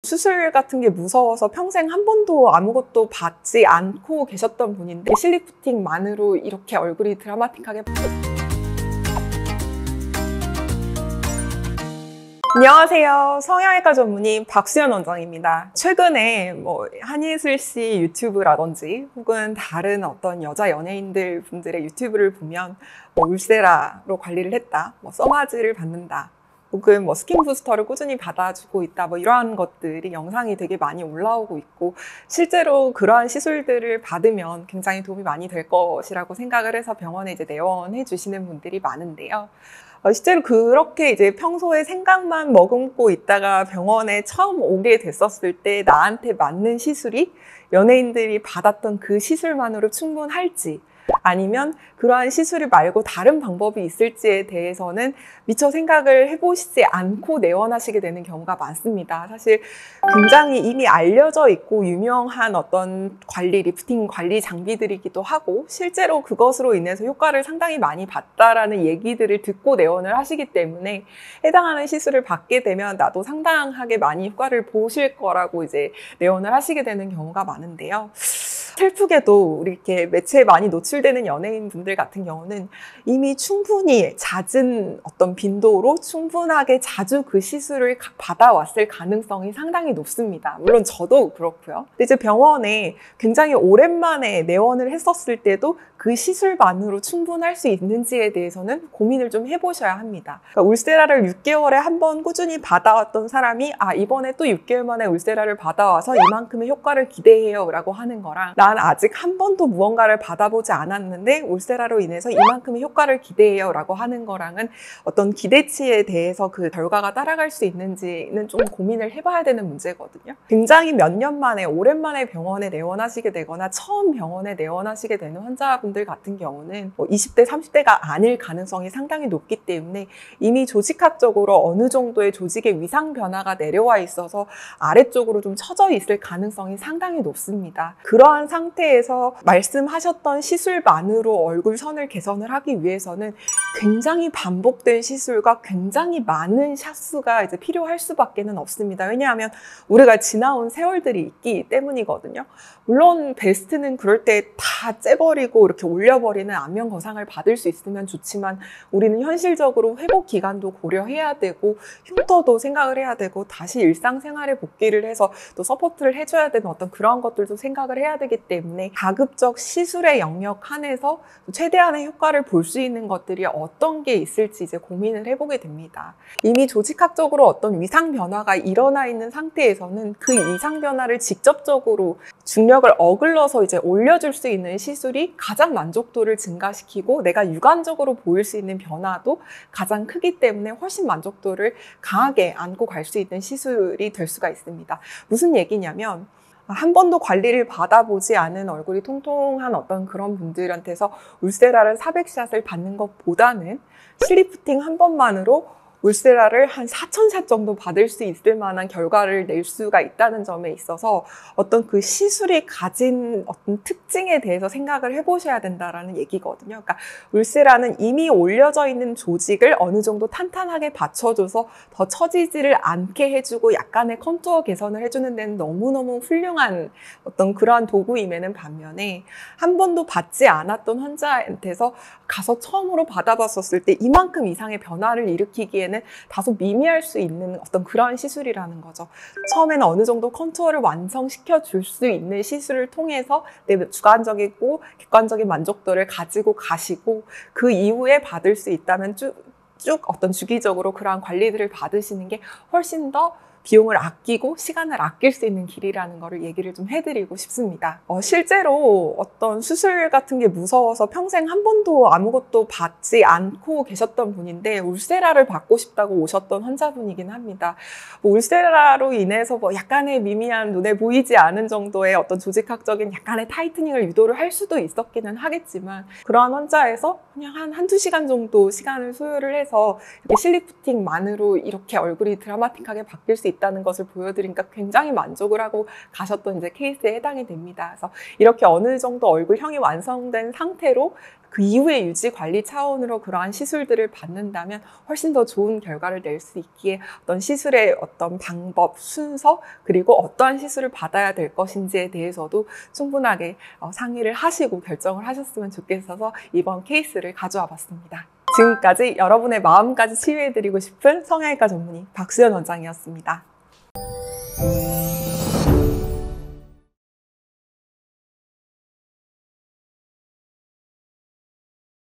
수술 같은 게 무서워서 평생 한 번도 아무것도 받지 않고 계셨던 분인데 실리프팅만으로 이렇게 얼굴이 드라마틱하게 안녕하세요. 성형외과 전문의 박수연 원장입니다. 최근에 한예슬 씨 유튜브라든지 혹은 다른 어떤 여자 연예인들 분들의 유튜브를 보면 울세라로 관리를 했다, 써마지를 받는다, 혹은 스킨 부스터를 꾸준히 받아주고 있다, 이러한 것들이 영상이 되게 많이 올라오고 있고, 실제로 그러한 시술들을 받으면 굉장히 도움이 많이 될 것이라고 생각을 해서 병원에 내원해 주시는 분들이 많은데요. 실제로 그렇게 평소에 생각만 머금고 있다가 병원에 처음 오게 됐었을 때 나한테 맞는 시술이 연예인들이 받았던 그 시술만으로 충분할지, 아니면 그러한 시술을 말고 다른 방법이 있을지에 대해서는 미처 생각을 해보시지 않고 내원하시게 되는 경우가 많습니다. 사실 굉장히 이미 알려져 있고 유명한 어떤 리프팅 관리 장비들이기도 하고, 실제로 그것으로 인해서 효과를 상당히 많이 봤다라는 얘기들을 듣고 내원을 하시기 때문에 해당하는 시술을 받게 되면 나도 상당하게 많이 효과를 보실 거라고 내원을 하시게 되는 경우가 많은데요. 슬프게도 우리 이렇게 매체에 많이 노출되는 연예인 분들 같은 경우는 이미 충분히 잦은 어떤 빈도로 충분하게 자주 그 시술을 받아왔을 가능성이 상당히 높습니다. 물론 저도 그렇고요. 근데 병원에 굉장히 오랜만에 내원을 했었을 때도 그 시술만으로 충분할 수 있는지에 대해서는 고민을 좀 해보셔야 합니다. 그러니까 울세라를 6개월에 한 번 꾸준히 받아왔던 사람이 이번에 또 6개월 만에 울세라를 받아와서 이만큼의 효과를 기대해요 라고 하는 거랑, 난 아직 한 번도 무언가를 받아보지 않았는데 울세라로 인해서 이만큼의 효과를 기대해요 라고 하는 거랑은 어떤 기대치에 대해서 그 결과가 따라갈 수 있는지는 좀 고민을 해봐야 되는 문제거든요. 굉장히 몇 년 만에 오랜만에 병원에 내원하시게 되거나 처음 병원에 내원하시게 되는 환자분들 같은 경우는 20대, 30대가 아닐 가능성이 상당히 높기 때문에 이미 조직학적으로 어느 정도의 조직의 위상 변화가 내려와 있어서 아래쪽으로 좀 처져 있을 가능성이 상당히 높습니다. 그러한 상태에서 말씀하셨던 시술만으로 얼굴 선을 개선을 하기 위해서는 굉장히 반복된 시술과 굉장히 많은 샷수가 필요할 수밖에는 없습니다. 왜냐하면 우리가 지나온 세월들이 있기 때문이거든요. 물론 베스트는 그럴 때 다 째버리고 이렇게 올려버리는 안면 거상을 받을 수 있으면 좋지만, 우리는 현실적으로 회복 기간도 고려해야 되고 흉터도 생각을 해야 되고 다시 일상생활에 복귀를 해서 또 서포트를 해줘야 되는 어떤 그런 것들도 생각을 해야 되기 때문에 가급적 시술의 영역 안에서 최대한의 효과를 볼 수 있는 것들이 어떤 게 있을지 고민을 해보게 됩니다. 이미 조직학적으로 어떤 위상 변화가 일어나 있는 상태에서는 그 위상 변화를 직접적으로 중력을 어글러서 올려줄 수 있는 시술이 가장 만족도를 증가시키고 내가 육안적으로 보일 수 있는 변화도 가장 크기 때문에 훨씬 만족도를 강하게 안고 갈 수 있는 시술이 될 수가 있습니다. 무슨 얘기냐면, 한 번도 관리를 받아보지 않은 얼굴이 통통한 어떤 그런 분들한테서 울세라를 400샷을 받는 것보다는 실리프팅 한 번만으로 울세라를 한 4,000샷 정도 받을 수 있을 만한 결과를 낼 수가 있다는 점에 있어서 어떤 그 시술이 가진 어떤 특징에 대해서 생각을 해보셔야 된다라는 얘기거든요. 그러니까 울세라는 이미 올려져 있는 조직을 어느 정도 탄탄하게 받쳐줘서 더 처지지를 않게 해주고 약간의 컨투어 개선을 해주는 데는 너무너무 훌륭한 어떤 그러한 도구임에는 반면에, 한 번도 받지 않았던 환자한테서 가서 처음으로 받아봤었을 때 이만큼 이상의 변화를 일으키기에는 다소 미미할 수 있는 어떤 그런 시술이라는 거죠. 처음에는 어느 정도 컨투어를 완성시켜 줄 수 있는 시술을 통해서 내 주관적이고 객관적인 만족도를 가지고 가시고, 그 이후에 받을 수 있다면 쭉 어떤 주기적으로 그러한 관리들을 받으시는 게 훨씬 더 비용을 아끼고 시간을 아낄 수 있는 길이라는 거를 얘기를 좀 해드리고 싶습니다. 실제로 어떤 수술 같은 게 무서워서 평생 한 번도 아무것도 받지 않고 계셨던 분인데 울세라를 받고 싶다고 오셨던 환자분이긴 합니다. 울세라로 인해서 약간의 미미한 눈에 보이지 않은 정도의 어떤 조직학적인 약간의 타이트닝을 유도를 할 수도 있었기는 하겠지만, 그러한 환자에서 그냥 한두 시간 정도 시간을 소요를 해서 이렇게 실리프팅만으로 이렇게 얼굴이 드라마틱하게 바뀔 수 있다는 것을 보여드리니까 굉장히 만족을 하고 가셨던 이제 케이스에 해당이 됩니다. 그래서 이렇게 어느 정도 얼굴형이 완성된 상태로 그 이후에 유지 관리 차원으로 그러한 시술들을 받는다면 훨씬 더 좋은 결과를 낼 수 있기에 어떤 시술의 어떤 방법, 순서, 그리고 어떠한 시술을 받아야 될 것인지에 대해서도 충분하게 상의를 하시고 결정을 하셨으면 좋겠어서 이번 케이스를 가져와 봤습니다. 지금까지 여러분의 마음까지 치유해드리고 싶은 성형외과 전문의 박수연 원장이었습니다.